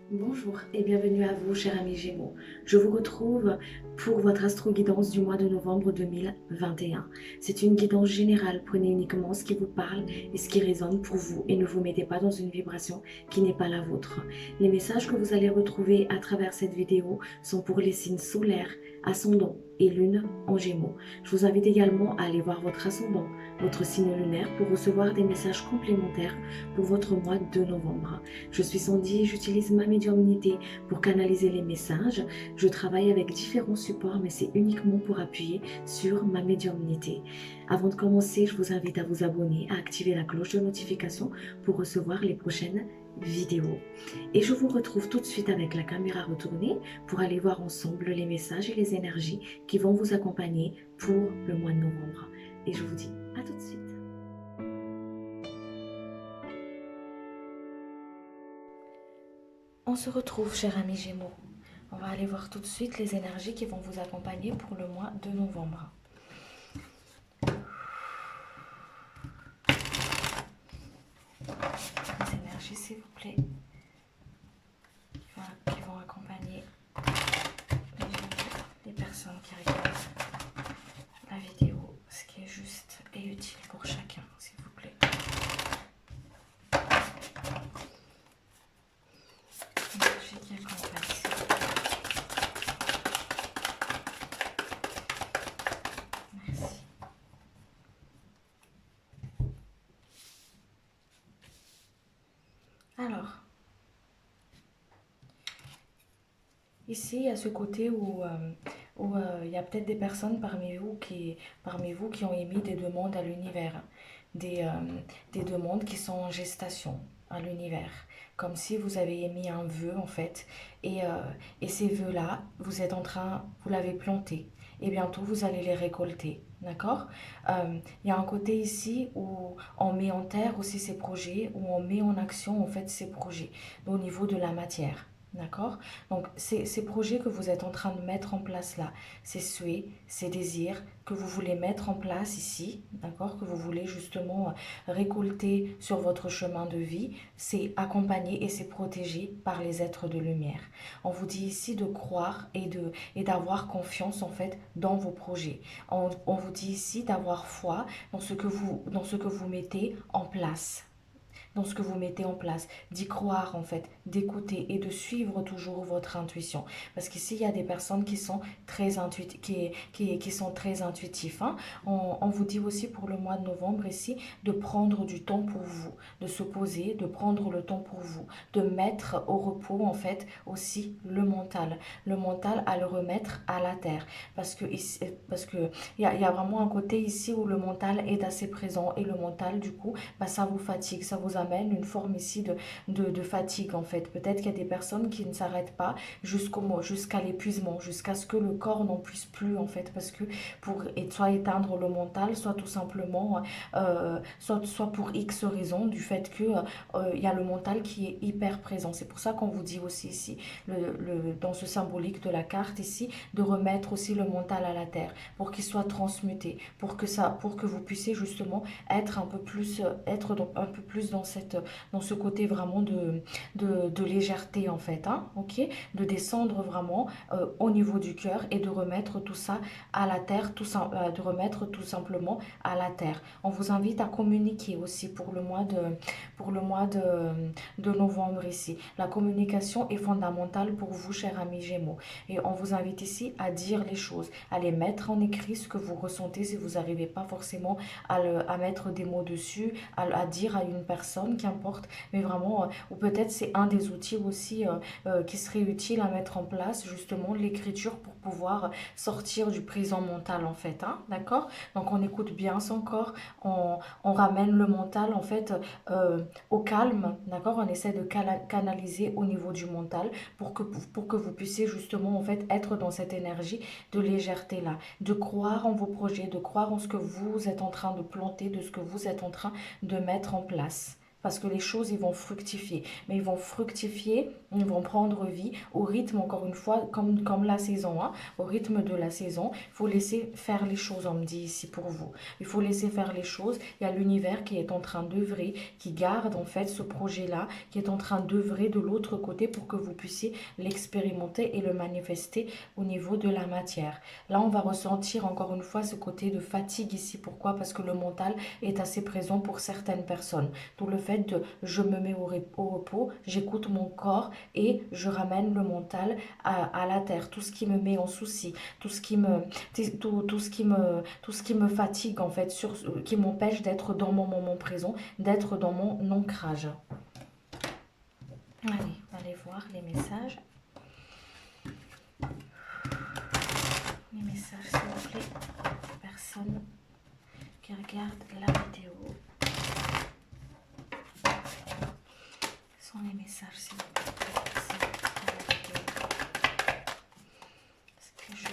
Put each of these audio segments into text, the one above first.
Bonjour et bienvenue à vous, chers amis Gémeaux. Je vous retrouve pour votre astro-guidance du mois de novembre 2021. C'est une guidance générale. Prenez uniquement ce qui vous parle et ce qui résonne pour vous et ne vous mettez pas dans une vibration qui n'est pas la vôtre. Les messages que vous allez retrouver à travers cette vidéo sont pour les signes solaires, ascendant et lune en Gémeaux. Je vous invite également à aller voir votre ascendant, votre signe lunaire pour recevoir des messages complémentaires pour votre mois de novembre. Je suis Sandy et j'utilise ma médiumnité pour canaliser les messages. Je travaille avec différents supports, mais c'est uniquement pour appuyer sur ma médiumnité. Avant de commencer, je vous invite à vous abonner, à activer la cloche de notification pour recevoir les prochaines vidéos. Et je vous retrouve tout de suite avec la caméra retournée pour aller voir ensemble les messages et les énergies qui vont vous accompagner pour le mois de novembre. Et je vous dis à tout de suite. On se retrouve, chers amis Gémeaux. On va aller voir tout de suite les énergies qui vont vous accompagner pour le mois de novembre. Les énergies, s'il vous plaît, qui vont accompagner les personnes qui regardent la vidéo, ce qui est juste et utile pour chacun, s'il vous plaît. L'énergie qui accompagne, s'il vous plaît. Merci. Alors, ici, il y a ce côté où il y a peut-être des personnes parmi vous qui ont émis des demandes à l'univers, des demandes qui sont en gestation à l'univers, comme si vous avez émis un vœu en fait, et ces vœux-là, vous l'avez planté, et bientôt vous allez les récolter, d'accord? Il y a un côté ici où on met en terre aussi ces projets, où on met en action en fait ces projets au niveau de la matière. D'accord? Donc, ces projets que vous êtes en train de mettre en place là, ces souhaits, ces désirs que vous voulez mettre en place ici, d'accord? Que vous voulez justement récolter sur votre chemin de vie, c'est accompagné et c'est protégé par les êtres de lumière. On vous dit ici de croire et d'avoir confiance en fait dans vos projets. On vous dit ici d'avoir foi dans ce que vous mettez en place, dans ce que vous mettez en place, d'y croire en fait, d'écouter et de suivre toujours votre intuition. Parce qu'ici, il y a des personnes qui sont très intuitives, qui sont très intuitifs. Hein. On vous dit aussi pour le mois de novembre ici de prendre du temps pour vous, de se poser, de prendre le temps pour vous, de mettre au repos en fait aussi le mental à le remettre à la terre. Parce que il y a vraiment un côté ici où le mental est assez présent et le mental du coup bah, ça vous fatigue, ça vous amène une forme ici de fatigue en fait. Peut-être qu'il y a des personnes qui ne s'arrêtent pas jusqu'à l'épuisement, jusqu'à ce que le corps n'en puisse plus en fait, parce que pour soit éteindre le mental, soit tout simplement, soit pour X raison du fait que il y a le mental qui est hyper présent. C'est pour ça qu'on vous dit aussi ici, dans ce symbolique de la carte ici, de remettre aussi le mental à la terre pour qu'il soit transmuté, pour que vous puissiez justement être un peu plus dans ce côté vraiment de légèreté en fait, hein, ok, de descendre vraiment au niveau du cœur et de remettre tout ça à la terre, de remettre tout simplement à la terre. On vous invite à communiquer aussi pour le mois de novembre ici. La communication est fondamentale pour vous, chers amis Gémeaux, et on vous invite ici à dire les choses, à les mettre en écrit ce que vous ressentez si vous n'arrivez pas forcément à mettre des mots dessus, à dire à une personne, qu'importe, mais vraiment, ou peut-être c'est un des outils aussi qui serait utile à mettre en place, justement, l'écriture pour pouvoir sortir du prison mental, en fait, hein, d'accord? Donc on écoute bien son corps, on ramène le mental, en fait, au calme, d'accord? On essaie de canaliser au niveau du mental pour que vous puissiez justement, en fait, être dans cette énergie de légèreté-là, de croire en vos projets, de croire en ce que vous êtes en train de planter, de ce que vous êtes en train de mettre en place. parce que les choses, ils vont fructifier. Mais ils vont fructifier, ils vont prendre vie au rythme, encore une fois, comme la saison, hein, au rythme de la saison. Il faut laisser faire les choses, on me dit ici pour vous. Il faut laisser faire les choses. Il y a l'univers qui est en train d'œuvrer, qui garde en fait ce projet-là, qui est en train d'œuvrer de l'autre côté pour que vous puissiez l'expérimenter et le manifester au niveau de la matière. Là, on va ressentir encore une fois ce côté de fatigue ici. Pourquoi? Parce que le mental est assez présent pour certaines personnes. D'où le fait de je me mets au repos, j'écoute mon corps et je ramène le mental à la terre. Tout ce qui me met en souci, tout ce qui me fatigue en fait, qui m'empêche d'être dans mon moment présent, d'être dans mon ancrage. Allez voir les messages. Les messages, s'il vous plaît. Personne qui regarde la vidéo. Ce sont les messages, s'il vous plaît. Est-ce que je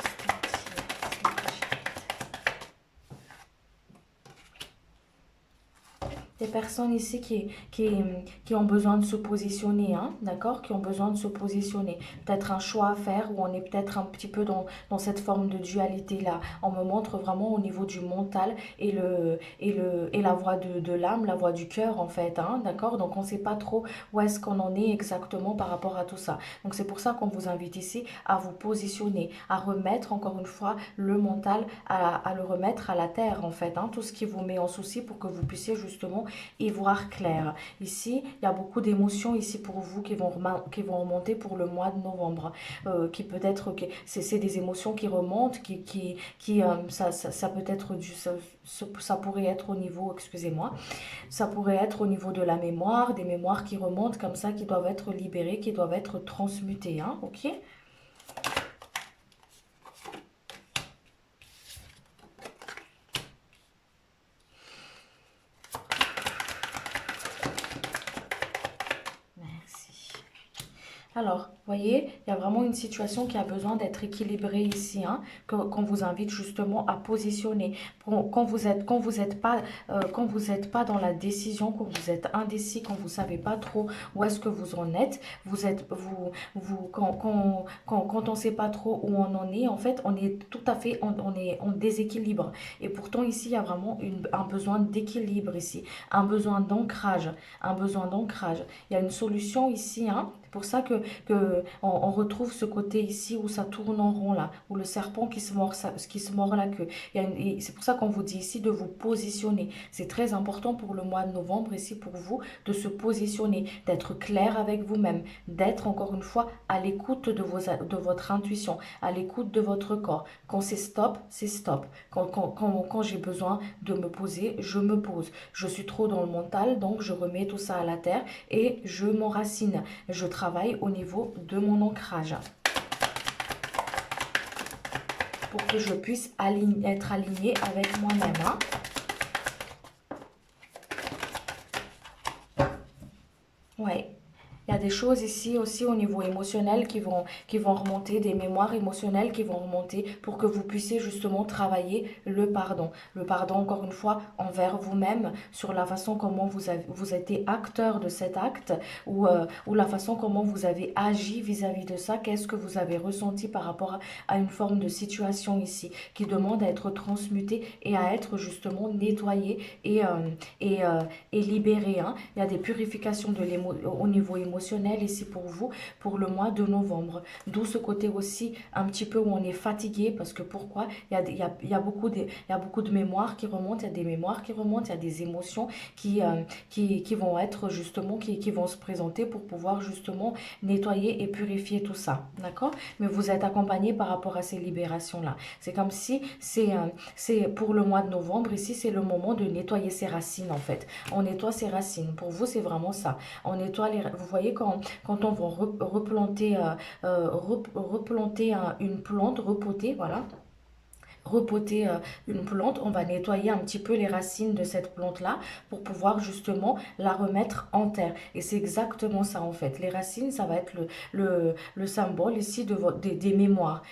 des personnes ici qui ont besoin de se positionner, hein, d'accord? Qui ont besoin de se positionner. Peut-être un choix à faire où on est peut-être un petit peu dans cette forme de dualité-là. On me montre vraiment au niveau du mental et la voix de l'âme, la voix du cœur, en fait, hein, d'accord? Donc, on ne sait pas trop où est-ce qu'on en est exactement par rapport à tout ça. Donc, c'est pour ça qu'on vous invite ici à vous positionner, à remettre, encore une fois, le mental, à le remettre à la terre, en fait, hein, tout ce qui vous met en souci pour que vous puissiez justement y voir clair. Ici, il y a beaucoup d'émotions ici pour vous qui vont remonter pour le mois de novembre. Qui peut-être que c'est des émotions qui remontent, ça peut être ça pourrait être au niveau, excusez-moi, ça pourrait être au niveau de la mémoire, des mémoires qui remontent comme ça, qui doivent être libérées, qui doivent être transmutées, hein, ok? Alors, vous voyez, il y a vraiment une situation qui a besoin d'être équilibrée ici, hein, qu'on vous invite justement à positionner. Quand vous êtes pas dans la décision, quand vous êtes indécis, quand vous savez pas trop où est-ce que vous en êtes, quand on sait pas trop où on en est, en fait, on est tout à fait, on est en déséquilibre. Et pourtant, ici, il y a vraiment un besoin d'équilibre ici, un besoin d'ancrage, un besoin d'ancrage. Il y a une solution ici, hein. C'est pour ça on retrouve ce côté ici où ça tourne en rond là, où le serpent qui se mord la queue. C'est pour ça qu'on vous dit ici de vous positionner. C'est très important pour le mois de novembre ici pour vous de se positionner, d'être clair avec vous-même, d'être encore une fois à l'écoute de votre intuition, à l'écoute de votre corps. Quand c'est stop, c'est stop. Quand j'ai besoin de me poser, je me pose. Je suis trop dans le mental, donc je remets tout ça à la terre et je m'enracine. Je travaille au niveau de mon ancrage pour que je puisse être alignée avec moi-même. Hein. Ouais. Il y a des choses ici aussi au niveau émotionnel qui vont remonter, des mémoires émotionnelles qui vont remonter pour que vous puissiez justement travailler le pardon. Le pardon, encore une fois, envers vous-même, sur la façon comment vous été acteur de cet acte ou la façon comment vous avez agi vis-à-vis de ça. Qu'est-ce que vous avez ressenti par rapport à une forme de situation ici qui demande à être transmutée et à être justement nettoyée et libérée. Hein. Il y a des purifications au niveau émotionnel ici pour vous, pour le mois de novembre. D'où ce côté aussi un petit peu où on est fatigué, parce que pourquoi? Il y a beaucoup de mémoires qui remontent, il y a des mémoires qui remontent, il y a des émotions qui vont être justement, qui vont se présenter pour pouvoir justement nettoyer et purifier tout ça. D'accord? Mais vous êtes accompagné par rapport à ces libérations-là. C'est comme si c'est pour le mois de novembre, ici, c'est le moment de nettoyer ses racines en fait. On nettoie ses racines. Pour vous, c'est vraiment ça. On nettoie vous voyez, quand on va replanter une plante, repoter, voilà, repoter une plante, on va nettoyer un petit peu les racines de cette plante-là pour pouvoir justement la remettre en terre. Et c'est exactement ça en fait. Les racines, ça va être le symbole ici des mémoires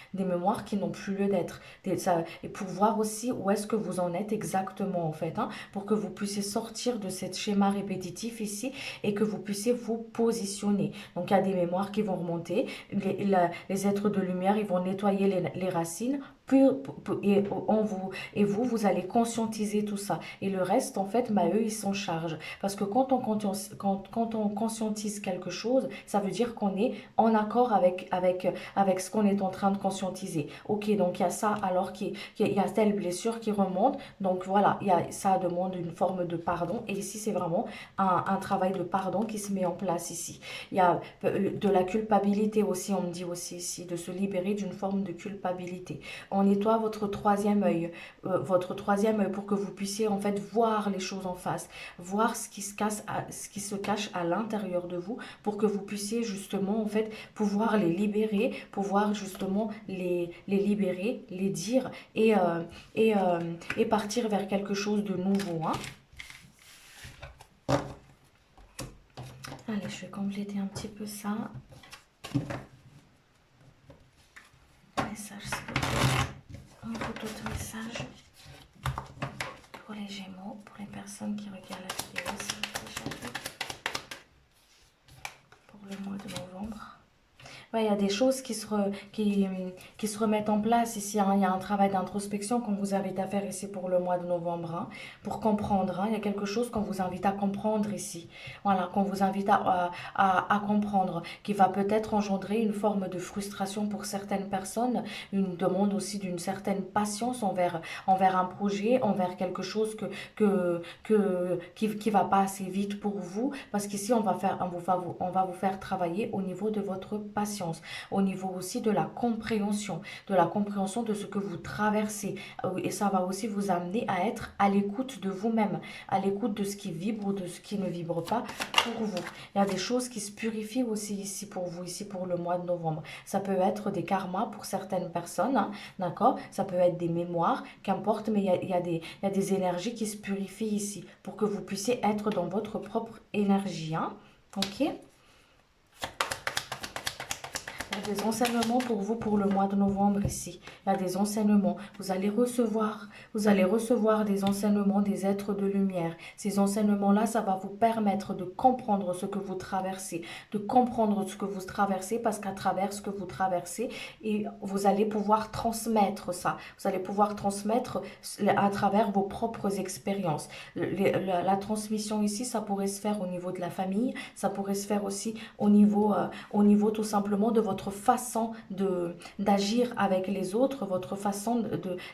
qui n'ont plus lieu d'être. Et pour voir aussi où est-ce que vous en êtes exactement en fait, hein, pour que vous puissiez sortir de ce schéma répétitif ici et que vous puissiez vous positionner. Donc il y a des mémoires qui vont remonter, les êtres de lumière, ils vont nettoyer les racines, puis, et vous allez conscientiser tout ça. Et le reste, en fait, bah, eux, ils s'en chargent. Parce que quand on conscientise quelque chose, ça veut dire qu'on est en accord avec ce qu'on est en train de conscientiser. Ok, donc il y a ça, alors qu'il y a telle blessure qui remonte. Donc voilà, ça demande une forme de pardon. Et ici, c'est vraiment un travail de pardon qui se met en place ici. Il y a de la culpabilité aussi, on me dit aussi ici, de se libérer d'une forme de culpabilité. On nettoie votre troisième œil pour que vous puissiez en fait voir les choses en face, voir ce qui se cache à l'intérieur de vous pour que vous puissiez justement en fait pouvoir les libérer, pouvoir justement les libérer, les dire et partir vers quelque chose de nouveau. Hein. Allez, je vais compléter un petit peu ça. Message, s'il vous plaît. Un photo de message pour les Gémeaux, pour les personnes qui regardent la vidéo, s'il vous plaît, pour le mois de novembre. Ouais, il y a des choses qui se remettent en place ici. Hein. Il y a un travail d'introspection qu'on vous invite à faire ici pour le mois de novembre, hein, pour comprendre. Hein. Il y a quelque chose qu'on vous invite à comprendre ici. Voilà, qu'on vous invite à comprendre, qui va peut-être engendrer une forme de frustration pour certaines personnes, une demande aussi d'une certaine patience envers un projet, envers quelque chose qui va pas assez vite pour vous. Parce qu'ici, on va vous faire travailler au niveau de votre patience, au niveau aussi de la compréhension de ce que vous traversez. Et ça va aussi vous amener à être à l'écoute de vous-même, à l'écoute de ce qui vibre ou de ce qui ne vibre pas pour vous. Il y a des choses qui se purifient aussi ici pour vous, ici pour le mois de novembre. Ça peut être des karmas pour certaines personnes, hein, d'accord? Ça peut être des mémoires, qu'importe, mais il y a des énergies qui se purifient ici pour que vous puissiez être dans votre propre énergie, hein, ok? Il y a des enseignements pour vous pour le mois de novembre ici. Il y a des enseignements. Vous allez recevoir des enseignements des êtres de lumière. Ces enseignements-là, ça va vous permettre de comprendre ce que vous traversez, de comprendre ce que vous traversez parce qu'à travers ce que vous traversez, et vous allez pouvoir transmettre ça. Vous allez pouvoir transmettre à travers vos propres expériences. La transmission ici, ça pourrait se faire au niveau de la famille, ça pourrait se faire aussi au niveau tout simplement de votre façon d'agir avec les autres, votre façon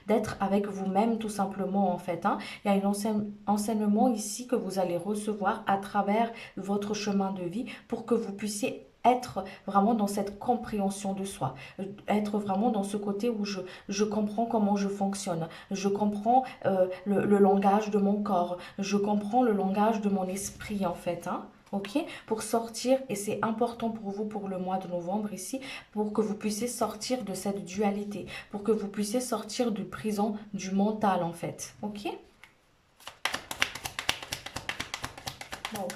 d'être avec vous-même tout simplement en fait. Hein. Il y a un enseignement ici que vous allez recevoir à travers votre chemin de vie pour que vous puissiez être vraiment dans cette compréhension de soi, être vraiment dans ce côté où je comprends comment je fonctionne, je comprends le langage de mon corps, je comprends le langage de mon esprit en fait, hein. Ok, pour sortir, et c'est important pour vous pour le mois de novembre ici, pour que vous puissiez sortir de cette dualité, pour que vous puissiez sortir du prison du mental en fait. Ok. Bon,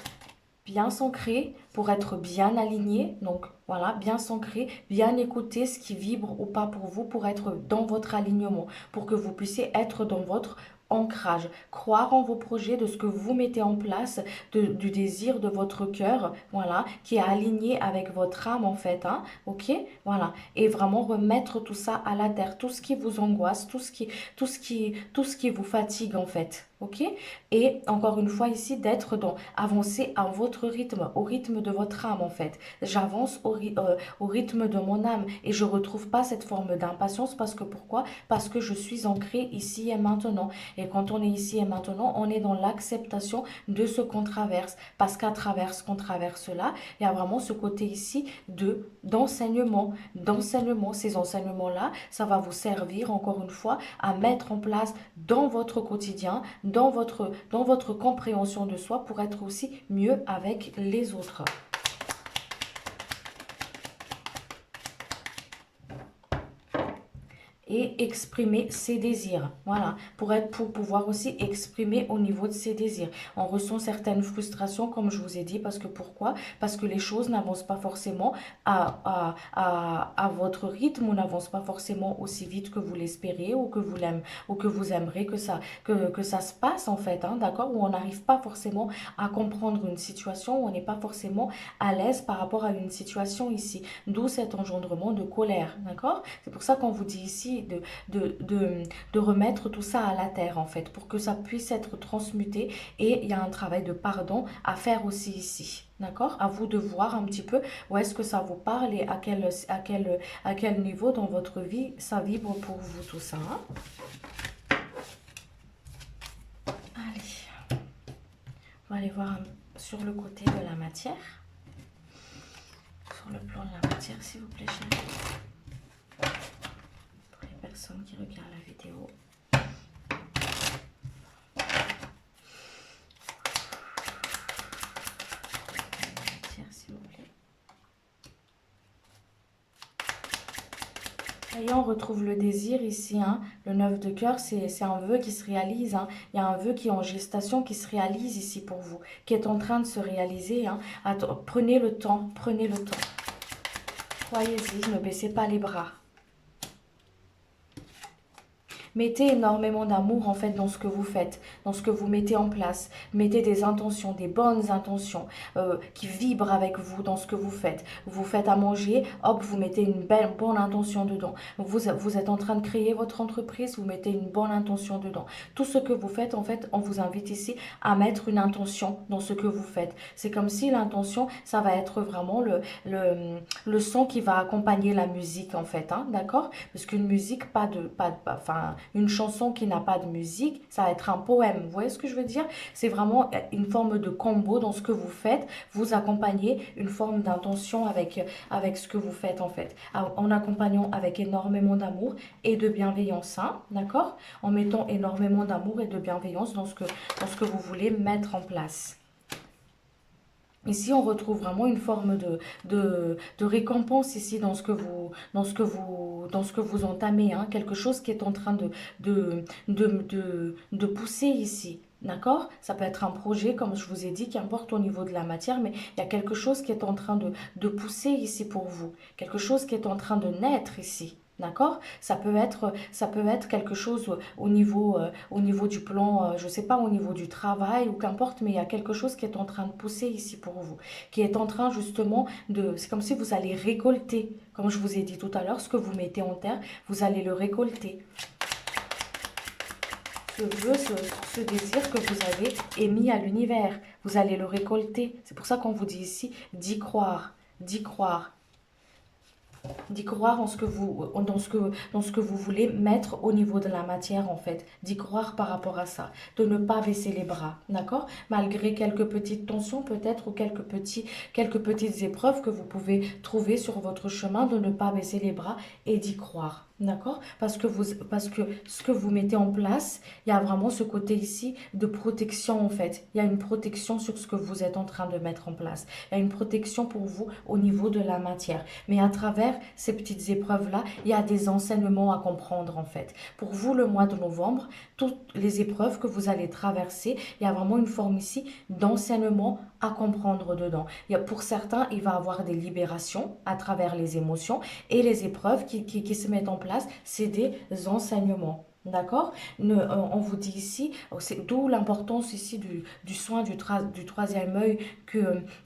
bien s'ancrer pour être bien aligné. Donc voilà, bien s'ancrer, bien écouter ce qui vibre ou pas pour vous, pour être dans votre alignement, pour que vous puissiez être dans votre ancrage, croire en vos projets, de ce que vous mettez en place, du désir de votre cœur, voilà, qui est aligné avec votre âme en fait, hein, ok, voilà, et vraiment remettre tout ça à la terre, tout ce qui vous angoisse, tout ce qui vous fatigue en fait, ok, et encore une fois ici d'être dans avancer à votre rythme, au rythme de votre âme en fait. J'avance au rythme de mon âme et je retrouve pas cette forme d'impatience parce que pourquoi? Parce que je suis ancrée ici et maintenant. Et quand on est ici et maintenant, on est dans l'acceptation de ce qu'on traverse. Parce qu'à travers ce qu'on traverse là, il y a vraiment ce côté ici d'enseignement. Ces enseignements-là, ça va vous servir encore une fois à mettre en place dans votre quotidien, dans votre compréhension de soi pour être aussi mieux avec les autres. et exprimer ses désirs. Voilà, pour pouvoir aussi exprimer au niveau de ses désirs. On ressent certaines frustrations, comme je vous ai dit, parce que pourquoi? Parce que les choses n'avancent pas forcément à votre rythme ou n'avancent pas forcément aussi vite que vous l'espérez ou que vous aimeriez que ça se passe en fait, hein, d'accord? Où on n'arrive pas forcément à comprendre une situation, où on n'est pas forcément à l'aise par rapport à une situation ici. D'où cet engendrement de colère, d'accord? C'est pour ça qu'on vous dit ici de remettre tout ça à la terre en fait, pour que ça puisse être transmuté et il y a un travail de pardon à faire aussi ici. D'accord? À vous de voir un petit peu où est-ce que ça vous parle et à quel niveau dans votre vie ça vibre pour vous tout ça. Hein. Allez, on va aller voir sur le côté de la matière. Sur le plan de la matière, s'il vous plaît, chérie. Pour les personnes qui regardent la vidéo. Et on retrouve le désir ici, hein. Le 9 de cœur, c'est un vœu qui se réalise. Hein. Il y a un vœu qui est en gestation, qui se réalise ici pour vous, qui est en train de se réaliser. Hein. Prenez le temps, prenez le temps. Croyez-y, ne baissez pas les bras. Mettez énormément d'amour en fait dans ce que vous faites, dans ce que vous mettez en place. Mettez des intentions, des bonnes intentions qui vibrent avec vous dans ce que vous faites. Vous faites à manger, hop, vous mettez une bonne intention dedans. Vous êtes en train de créer votre entreprise, vous mettez une bonne intention dedans. Tout ce que vous faites, en fait, on vous invite ici à mettre une intention dans ce que vous faites. C'est comme si l'intention, ça va être vraiment le son qui va accompagner la musique en fait, hein, d'accord? Parce qu'une musique, enfin, une chanson qui n'a pas de musique, ça va être un poème. Vous voyez ce que je veux dire? C'est vraiment une forme de combo dans ce que vous faites. Vous accompagnez une forme d'intention avec ce que vous faites en fait. En accompagnant avec énormément d'amour et de bienveillance, hein, d'accord? En mettant énormément d'amour et de bienveillance dans ce que vous voulez mettre en place. Ici, on retrouve vraiment une forme de récompense ici dans ce que vous entamez, hein, quelque chose qui est en train de pousser ici. D'accord? Ça peut être un projet, comme je vous ai dit, qui importe au niveau de la matière, mais il y a quelque chose qui est en train de pousser ici pour vous. Quelque chose qui est en train de naître ici. D'accord? Ça peut être quelque chose au niveau du plan, je ne sais pas, au niveau du travail ou qu'importe, mais il y a quelque chose qui est en train de pousser ici pour vous, qui est en train justement c'est comme si vous allez récolter, comme je vous ai dit tout à l'heure, ce que vous mettez en terre, vous allez le récolter. Ce vœu, ce désir que vous avez émis à l'univers, vous allez le récolter. C'est pour ça qu'on vous dit ici d'y croire, d'y croire. D'y croire dans ce que vous voulez mettre au niveau de la matière en fait, d'y croire par rapport à ça, de ne pas baisser les bras, d'accord? Malgré quelques petites tensions peut-être ou quelques petites épreuves que vous pouvez trouver sur votre chemin, de ne pas baisser les bras et d'y croire. D'accord? Parce que ce que vous mettez en place, il y a vraiment ce côté ici de protection en fait. Il y a une protection sur ce que vous êtes en train de mettre en place. Il y a une protection pour vous au niveau de la matière. Mais à travers ces petites épreuves-là, il y a des enseignements à comprendre en fait. Pour vous, le mois de novembre, toutes les épreuves que vous allez traverser, il y a vraiment une forme ici d'enseignement à comprendre dedans. Pour certains, il va y avoir des libérations à travers les émotions et les épreuves qui se mettent en place, c'est des enseignements. D'accord? On vous dit ici, d'où l'importance ici du soin du troisième œil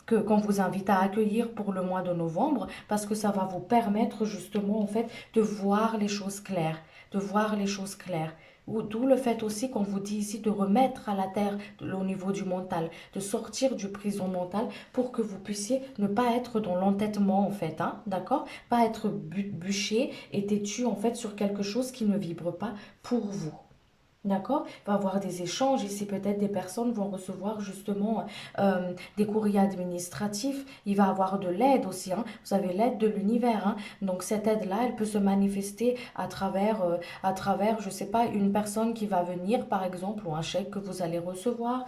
qu'on vous invite à accueillir pour le mois de novembre, parce que ça va vous permettre justement en fait de voir les choses claires, de voir les choses claires. D'où le fait aussi qu'on vous dit ici de remettre à la terre au niveau du mental, de sortir du prison mentale pour que vous puissiez ne pas être dans l'entêtement en fait, hein, d'accord? Pas être bûché et têtu en fait sur quelque chose qui ne vibre pas pour vous. D'accord? Il va y avoir des échanges ici, peut-être des personnes vont recevoir justement des courriers administratifs. Il va y avoir de l'aide aussi, hein. Vous avez l'aide de l'univers, hein. Donc cette aide-là, elle peut se manifester à travers, je sais pas, une personne qui va venir, par exemple, ou un chèque que vous allez recevoir.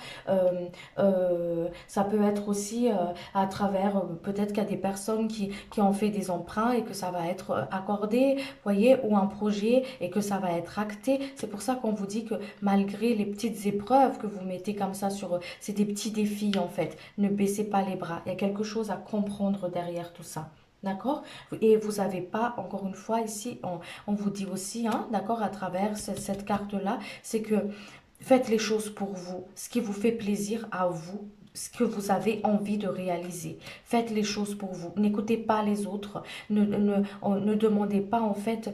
Ça peut être aussi à travers, peut-être qu'il y a des personnes qui ont fait des emprunts et que ça va être accordé, voyez, ou un projet et que ça va être acté. C'est pour ça qu'on vous dit que malgré les petites épreuves que vous mettez comme ça sur eux, c'est des petits défis en fait. Ne baissez pas les bras. Il y a quelque chose à comprendre derrière tout ça. D'accord? Et vous n'avez pas, encore une fois, ici, on vous dit aussi, hein, d'accord, à travers cette carte-là, c'est que faites les choses pour vous, ce qui vous fait plaisir à vous, ce que vous avez envie de réaliser. Faites les choses pour vous. N'écoutez pas les autres. Ne demandez pas en fait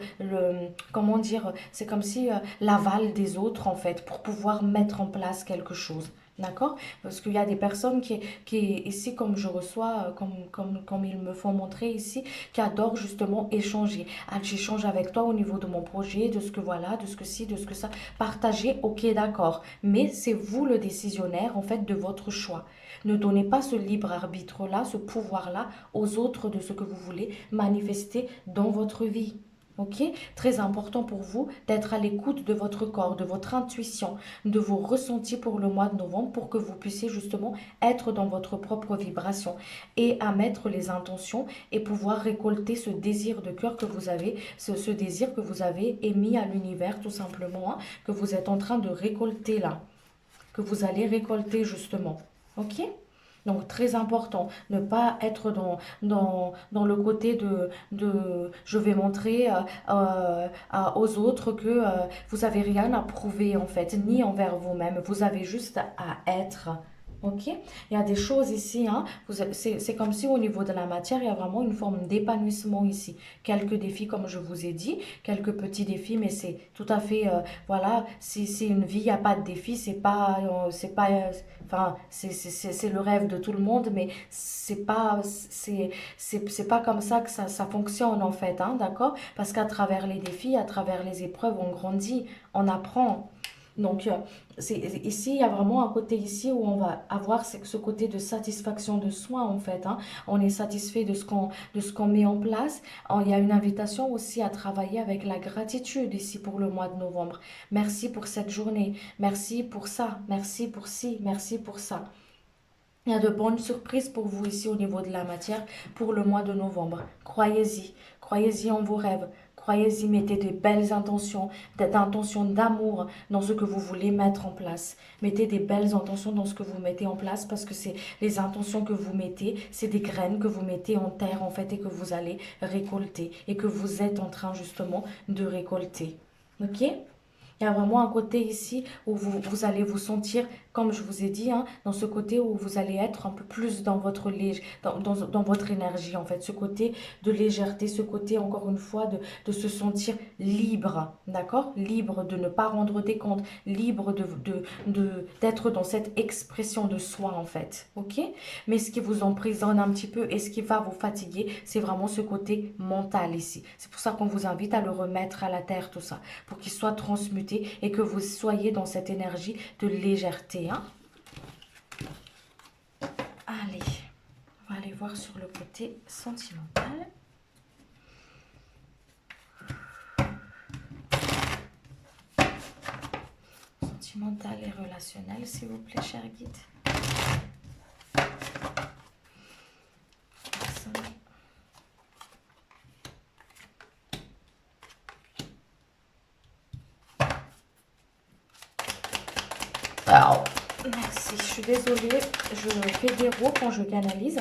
comment dire, c'est comme si l'aval des autres en fait pour pouvoir mettre en place quelque chose. D'accord? Parce qu'il y a des personnes qui ici, comme je reçois, comme ils me font montrer ici, qui adorent justement échanger. Ah, j'échange avec toi au niveau de mon projet, de ce que voilà, de ce que ci, de ce que ça. Partager, ok, d'accord. Mais c'est vous le décisionnaire, en fait, de votre choix. Ne donnez pas ce libre arbitre-là, ce pouvoir-là aux autres de ce que vous voulez manifester dans votre vie. Ok? Très important pour vous d'être à l'écoute de votre corps, de votre intuition, de vos ressentis pour le mois de novembre pour que vous puissiez justement être dans votre propre vibration et à mettre les intentions et pouvoir récolter ce désir de cœur que vous avez, ce désir que vous avez émis à l'univers tout simplement, hein, que vous êtes en train de récolter là, que vous allez récolter justement. Ok? Donc très important, ne pas être dans le côté de je vais montrer aux autres que vous n'avez rien à prouver en fait, ni envers vous-même, vous avez juste à être. Ok? Il y a des choses ici, hein, c'est comme si au niveau de la matière, il y a vraiment une forme d'épanouissement ici. Quelques défis, comme je vous ai dit, quelques petits défis, mais c'est tout à fait, voilà, si c'est une vie, il n'y a pas de défi, c'est pas, enfin, c'est le rêve de tout le monde, mais c'est pas comme ça que ça fonctionne en fait, hein, d'accord? Parce qu'à travers les défis, à travers les épreuves, on grandit, on apprend. Donc, ici, il y a vraiment un côté ici où on va avoir ce côté de satisfaction de soi, en fait, hein. On est satisfait de ce qu'on met en place. Il y a une invitation aussi à travailler avec la gratitude ici pour le mois de novembre. Merci pour cette journée. Merci pour ça. Merci pour ci. Merci pour ça. Il y a de bonnes surprises pour vous ici au niveau de la matière pour le mois de novembre. Croyez-y, croyez-y en vos rêves, croyez-y, mettez des belles intentions, des intentions d'amour dans ce que vous voulez mettre en place. Mettez des belles intentions dans ce que vous mettez en place parce que c'est les intentions que vous mettez, c'est des graines que vous mettez en terre en fait et que vous allez récolter et que vous êtes en train justement de récolter. Ok? Il y a vraiment un côté ici où vous allez vous sentir, comme je vous ai dit, hein, dans ce côté où vous allez être un peu plus dans votre, dans votre énergie, en fait. Ce côté de légèreté, ce côté, encore une fois, de se sentir libre, d'accord? Libre de ne pas rendre des comptes, libre d'être dans cette expression de soi, en fait. Ok? Mais ce qui vous emprisonne un petit peu et ce qui va vous fatiguer, c'est vraiment ce côté mental ici. C'est pour ça qu'on vous invite à le remettre à la terre, tout ça, pour qu'il soit transmuté et que vous soyez dans cette énergie de légèreté. Hein. Allez, on va aller voir sur le côté sentimental. Sentimental et relationnel, s'il vous plaît, cher guide. Alors, merci, je suis désolée, je fais des rots quand je canalise.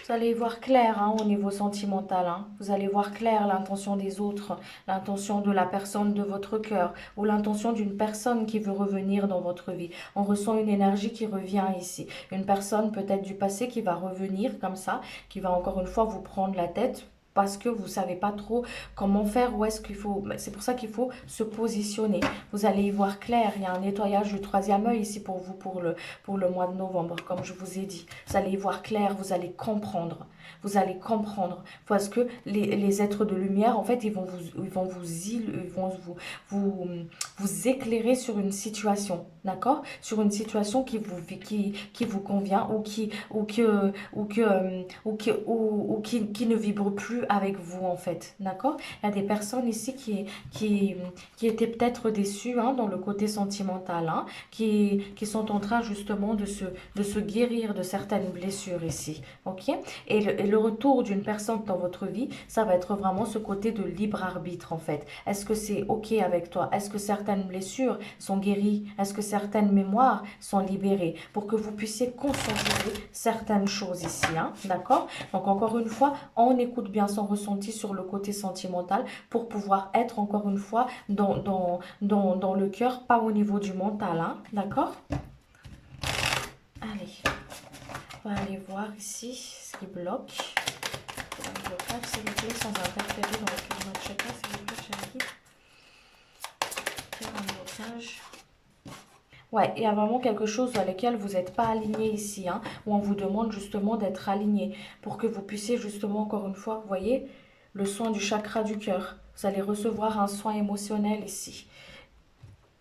Vous allez voir clair hein, au niveau sentimental. Hein. Vous allez voir clair l'intention des autres, l'intention de la personne de votre cœur ou l'intention d'une personne qui veut revenir dans votre vie. On ressent une énergie qui revient ici. Une personne peut-être du passé qui va revenir comme ça, qui va encore une fois vous prendre la tête. parce que vous savez pas trop comment faire, où est-ce qu'il faut. C'est pour ça qu'il faut se positionner. Vous allez y voir clair. Il y a un nettoyage du troisième œil ici pour vous pour le mois de novembre, comme je vous ai dit. Vous allez y voir clair, vous allez comprendre. Vous allez comprendre. Parce que les êtres de lumière, en fait, vous, vous éclairer sur une situation, d'accord? Sur une situation qui vous convient qui ne vibre plus avec vous, en fait, d'accord? Il y a des personnes ici qui étaient peut-être déçues, hein, dans le côté sentimental, hein, qui sont en train justement de se guérir de certaines blessures ici, ok? Et le retour d'une personne dans votre vie, ça va être vraiment ce côté de libre arbitre, en fait. Est-ce que c'est ok avec toi? Est-ce que certaines blessures sont guéries? Est-ce que certaines mémoires sont libérées? Pour que vous puissiez conscientiser certaines choses ici, hein, d'accord? Donc encore une fois, on écoute bien son ressenti sur le côté sentimental pour pouvoir être encore une fois dans le cœur, pas au niveau du mental, hein, d'accord? Allez, on va aller voir ici ce qui bloque. Un blocage, s'il vous plaît, sans interférer dans le cœur de notre chakra, s'il vous plaît, chérie. Faire un blocage. Ouais, il y a vraiment quelque chose à laquelle vous n'êtes pas aligné ici, hein, où on vous demande justement d'être aligné pour que vous puissiez justement, encore une fois, vous voyez, le soin du chakra du cœur. Vous allez recevoir un soin émotionnel ici.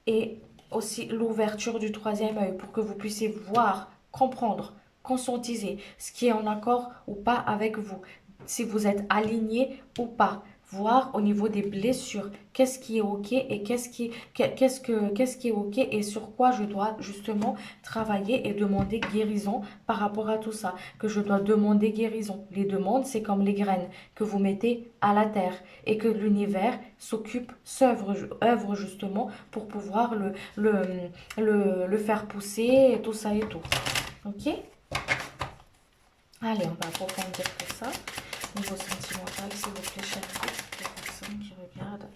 Et aussi l'ouverture du troisième œil pour que vous puissiez voir, comprendre, conscientiser ce qui est en accord ou pas avec vous, si vous êtes aligné ou pas. Voir au niveau des blessures, qu'est-ce qui est ok et qu'est-ce qui est ok et sur quoi je dois justement travailler et demander guérison par rapport à tout ça, que je dois demander guérison. Les demandes, c'est comme les graines que vous mettez à la terre et que l'univers s'occupe, œuvre justement pour pouvoir le faire pousser et tout ça et tout. Ok? Allez, on va approfondir tout ça. Niveau sentimental, s'il vous plaît, chers les personnes qui regardent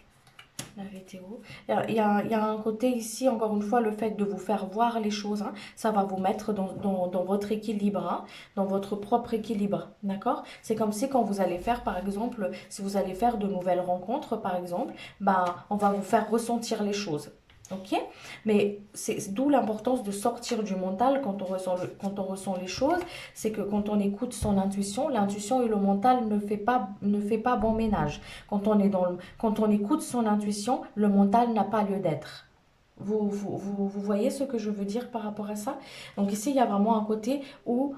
la vidéo. Il y a un côté ici, encore une fois, le fait de vous faire voir les choses, hein, ça va vous mettre dans votre équilibre, hein, dans votre propre équilibre, d'accord? C'est comme si quand vous allez faire, par exemple, si vous allez faire de nouvelles rencontres, par exemple, ben, on va vous faire ressentir les choses. Ok? Mais c'est d'où l'importance de sortir du mental quand on ressent les choses. C'est que quand on écoute son intuition, l'intuition et le mental ne fait pas bon ménage. Quand on écoute son intuition, le mental n'a pas lieu d'être. Vous voyez ce que je veux dire par rapport à ça? Donc ici, il y a vraiment un côté où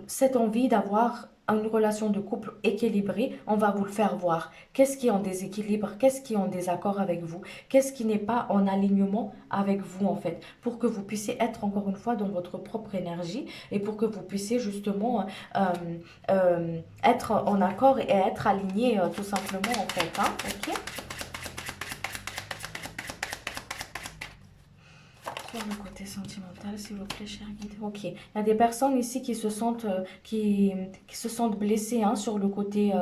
cette envie d'avoir une relation de couple équilibrée, on va vous le faire voir. Qu'est-ce qui est en déséquilibre? Qu'est-ce qui est en désaccord avec vous? Qu'est-ce qui n'est pas en alignement avec vous, en fait? Pour que vous puissiez être encore une fois dans votre propre énergie et pour que vous puissiez justement être en accord et être aligné tout simplement, en fait, hein? Ok? Sur le côté sentimental, s'il vous plaît, cher guide. Ok. Il y a des personnes ici qui se sentent blessées, hein, sur le côté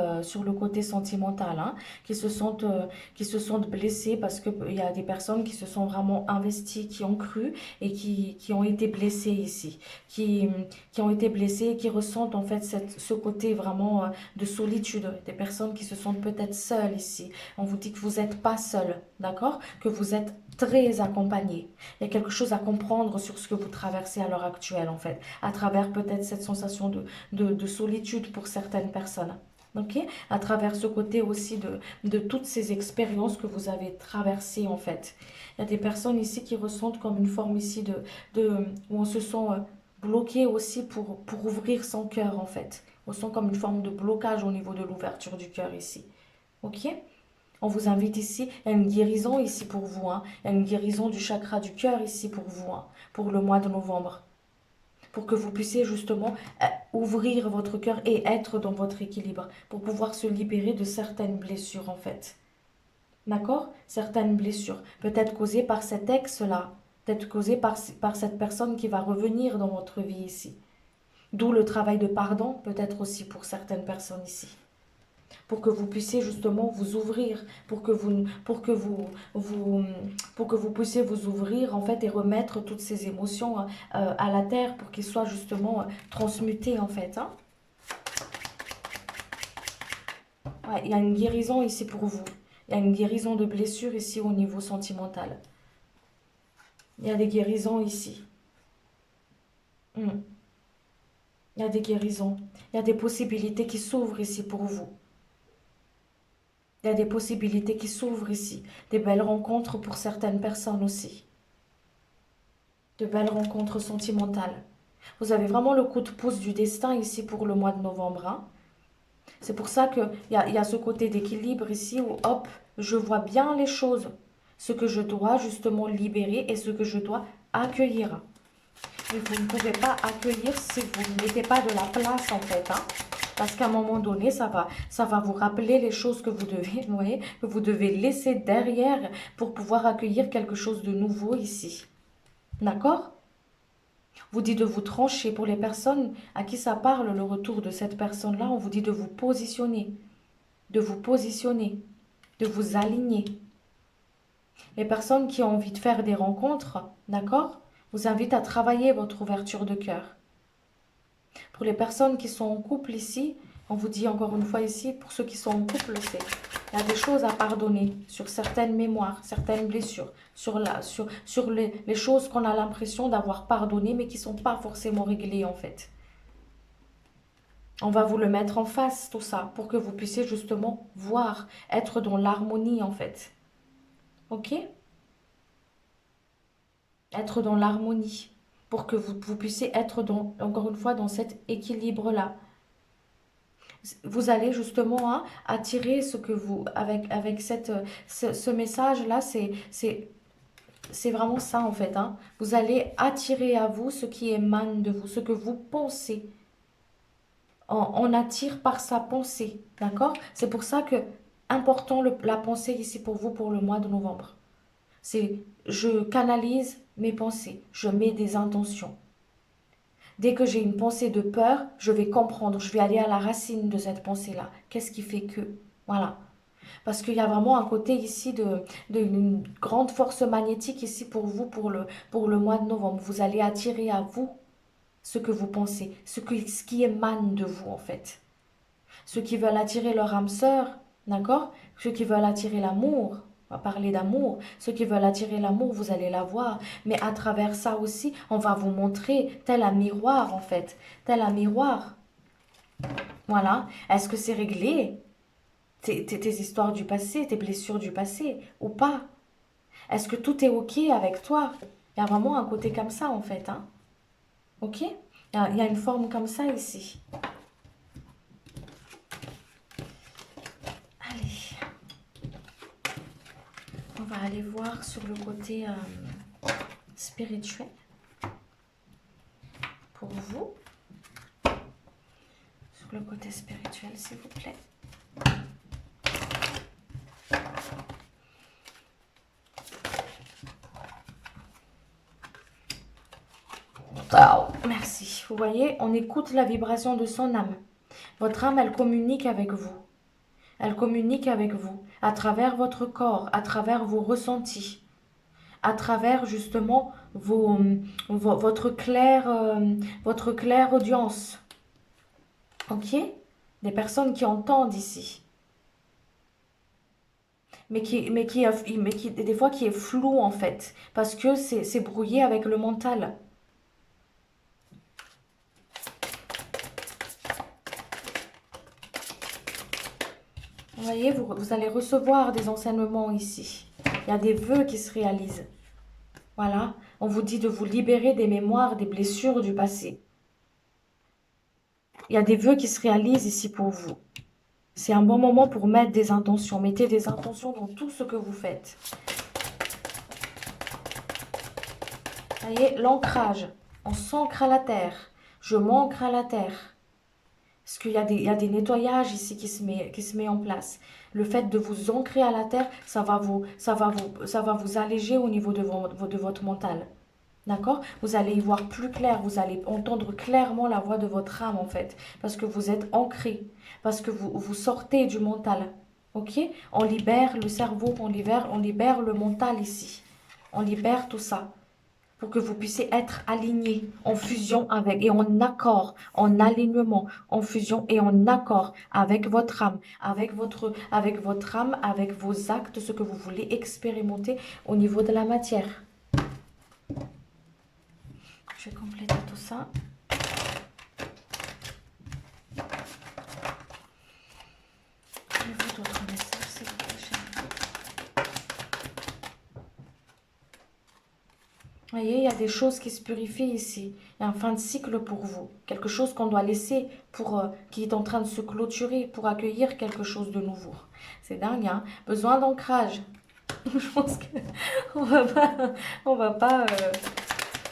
sentimental, hein, qui se sentent blessées parce que il y a des personnes qui se sont vraiment investies, qui ont cru et qui ont été blessées ici, qui, qui ont été blessées et qui ressentent en fait ce côté vraiment de solitude. Des personnes qui se sentent peut-être seules ici. On vous dit que vous n'êtes pas seul, d'accord? Que vous êtes très accompagné. Il y a quelque chose à comprendre sur ce que vous traversez à l'heure actuelle, en fait, à travers peut-être cette sensation de solitude pour certaines personnes. Ok? À travers ce côté aussi de toutes ces expériences que vous avez traversées, en fait. Il y a des personnes ici qui ressentent comme une forme ici où on se sent bloqué aussi pour ouvrir son cœur, en fait. On sent comme une forme de blocage au niveau de l'ouverture du cœur ici. Ok? On vous invite ici, il y a une guérison ici pour vous, hein. Il y a une guérison du chakra du cœur ici pour vous, hein, pour le mois de novembre. Pour que vous puissiez justement ouvrir votre cœur et être dans votre équilibre, pour pouvoir se libérer de certaines blessures en fait. D'accord? Certaines blessures, peut-être causées par cet ex-là, peut-être causées par cette personne qui va revenir dans votre vie ici. D'où le travail de pardon, peut-être aussi pour certaines personnes ici, pour que vous puissiez justement vous ouvrir, pour que vous puissiez vous ouvrir en fait et remettre toutes ces émotions à la terre pour qu'ils soient justement transmutés en fait, hein. Ouais, il y a une guérison ici pour vous. Il y a une guérison de blessures ici au niveau sentimental. Il y a des guérisons ici. Hmm. Il y a des guérisons. Il y a des possibilités qui s'ouvrent ici pour vous. Il y a des possibilités qui s'ouvrent ici. Des belles rencontres pour certaines personnes aussi. De belles rencontres sentimentales. Vous avez vraiment le coup de pouce du destin ici pour le mois de novembre, hein. C'est pour ça qu'il y a ce côté d'équilibre ici où, hop, je vois bien les choses. Ce que je dois justement libérer et ce que je dois accueillir. Mais vous ne pouvez pas accueillir si vous ne mettez pas de la place en fait, hein. Parce qu'à un moment donné, ça va vous rappeler les choses que vous devez, vous voyez, que vous devez laisser derrière pour pouvoir accueillir quelque chose de nouveau ici. D'accord? Vous dit de vous trancher pour les personnes à qui ça parle, le retour de cette personne-là, on vous dit de vous positionner, de vous positionner, de vous aligner. Les personnes qui ont envie de faire des rencontres, d'accord, vous invite à travailler votre ouverture de cœur. Pour les personnes qui sont en couple ici, on vous dit encore une fois ici, pour ceux qui sont en couple, il y a des choses à pardonner sur certaines mémoires, certaines blessures, sur les choses qu'on a l'impression d'avoir pardonnées, mais qui ne sont pas forcément réglées en fait. On va vous le mettre en face, tout ça, pour que vous puissiez justement voir, être dans l'harmonie en fait. Ok? Être dans l'harmonie, pour que vous puissiez être dans, encore une fois dans cet équilibre-là. Vous allez justement hein, attirer ce que vous, avec ce message-là, c'est vraiment ça en fait. Hein. Vous allez attirer à vous ce qui émane de vous, ce que vous pensez. On attire par sa pensée, d'accord? C'est pour ça que important la pensée ici pour vous pour le mois de novembre. C'est je canalise mes pensées, je mets des intentions. Dès que j'ai une pensée de peur, je vais comprendre, je vais aller à la racine de cette pensée-là. Qu'est-ce qui fait que? Voilà. Parce qu'il y a vraiment un côté ici une grande force magnétique ici pour vous pour le mois de novembre. Vous allez attirer à vous ce que vous pensez, ce qui émane de vous en fait. Ceux qui veulent attirer leur âme sœur, d'accord? Ceux qui veulent attirer l'amour, on va parler d'amour. Ceux qui veulent attirer l'amour, vous allez l'avoir. Mais à travers ça aussi, on va vous montrer tel un miroir en fait. Tel un miroir. Voilà. Est-ce que c'est réglé? Tes histoires du passé, tes blessures du passé ou pas? Est-ce que tout est OK avec toi? Il y a vraiment un côté comme ça en fait. Hein? OK? Il y a une forme comme ça ici. Allez. On va aller voir sur le côté spirituel pour vous. Sur le côté spirituel, s'il vous plaît. Oh, merci. Vous voyez, on écoute la vibration de son âme. Votre âme, elle communique avec vous. Elle communique avec vous à travers votre corps, à travers vos ressentis, à travers justement votre claire audience. Ok? Des personnes qui entendent ici. Mais qui des fois qui est flou en fait. Parce que c'est brouillé avec le mental. Vous voyez, vous allez recevoir des enseignements ici. Il y a des vœux qui se réalisent. Voilà. On vous dit de vous libérer des mémoires, des blessures du passé. Il y a des vœux qui se réalisent ici pour vous. C'est un bon moment pour mettre des intentions. Mettez des intentions dans tout ce que vous faites. Vous voyez, l'ancrage. On s'ancre à la terre. Je m'ancre à la terre. Parce qu'il y a des nettoyages ici qui se met en place. Le fait de vous ancrer à la terre, ça va vous alléger au niveau de votre mental. D'accord? Vous allez y voir plus clair, vous allez entendre clairement la voix de votre âme en fait. Parce que vous êtes ancré, parce que vous sortez du mental. Ok? On libère le cerveau, on libère le mental ici. On libère tout ça. pour que vous puissiez être alignés, en fusion avec et en accord, en alignement, en fusion et en accord avec votre âme, avec votre âme, avec vos actes, ce que vous voulez expérimenter au niveau de la matière. Je vais compléter tout ça. Avez-vous d'autres messages, s'il vous plaît, chérie? Vous voyez, il y a des choses qui se purifient ici. Il y a un fin de cycle pour vous. Quelque chose qu'on doit laisser qui est en train de se clôturer pour accueillir quelque chose de nouveau. C'est dingue, hein? Besoin d'ancrage. Je pense qu'on va pas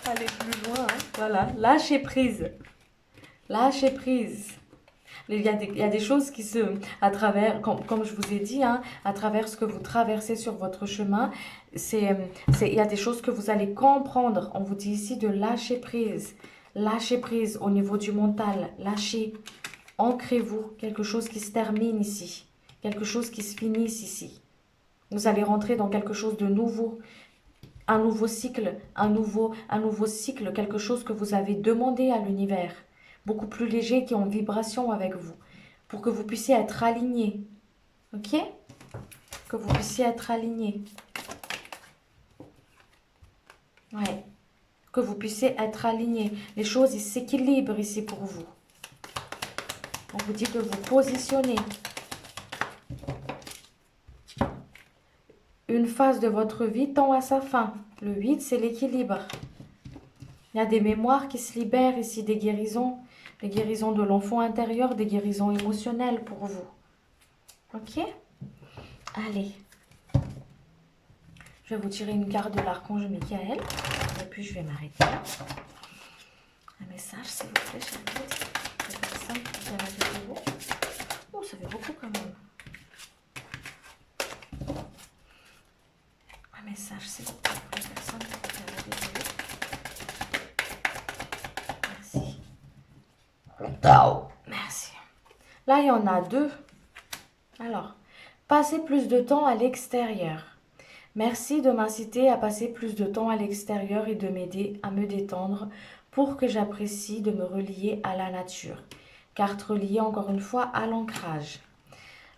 aller plus loin, hein. Voilà, lâcher prise. Lâcher prise. Il y a des choses qui à travers, comme je vous ai dit, hein, à travers ce que vous traversez sur votre chemin, il y a des choses que vous allez comprendre. On vous dit ici de lâcher prise. Lâcher prise au niveau du mental. Lâchez. Ancrez-vous. Quelque chose qui se termine ici. Quelque chose qui se finisse ici. Vous allez rentrer dans quelque chose de nouveau. Un nouveau cycle. Un nouveau cycle. Quelque chose que vous avez demandé à l'univers. Beaucoup plus léger, qui est en vibration avec vous, pour que vous puissiez être aligné. Ok? Que vous puissiez être aligné. Ouais. Que vous puissiez être aligné. Les choses, ils s'équilibrent ici pour vous. On vous dit que vous positionnez. Une phase de votre vie tend à sa fin. Le 8, c'est l'équilibre. Il y a des mémoires qui se libèrent ici, des guérisons de l'enfant intérieur, des guérisons émotionnelles pour vous. Ok? Allez. Je vais vous tirer une carte de l'archange Michael. Et puis, je vais m'arrêter là. Un message, s'il vous plaît, chérie. C'est pas simple pour faire la vidéo. Oh, ça fait beaucoup quand même. Un message, s'il vous plaît, pour les personnes qui vont faire la vidéo. Merci. Là, il y en a deux. Alors, passez plus de temps à l'extérieur. Merci de m'inciter à passer plus de temps à l'extérieur et de m'aider à me détendre pour que j'apprécie de me relier à la nature. Carte reliée encore une fois à l'ancrage.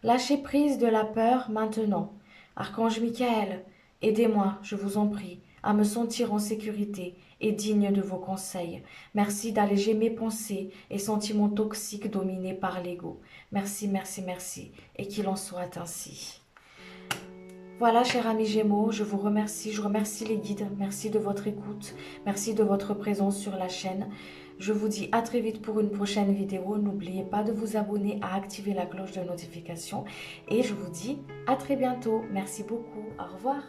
Lâchez prise de la peur maintenant. Archange Michael, aidez-moi, je vous en prie, à me sentir en sécurité et digne de vos conseils. Merci d'alléger mes pensées et sentiments toxiques dominés par l'ego. Merci, merci, merci, et qu'il en soit ainsi. Voilà, chers amis Gémeaux, je vous remercie, je remercie les guides, merci de votre écoute, merci de votre présence sur la chaîne. Je vous dis à très vite pour une prochaine vidéo. N'oubliez pas de vous abonner, à activer la cloche de notification. Et je vous dis à très bientôt. Merci beaucoup. Au revoir.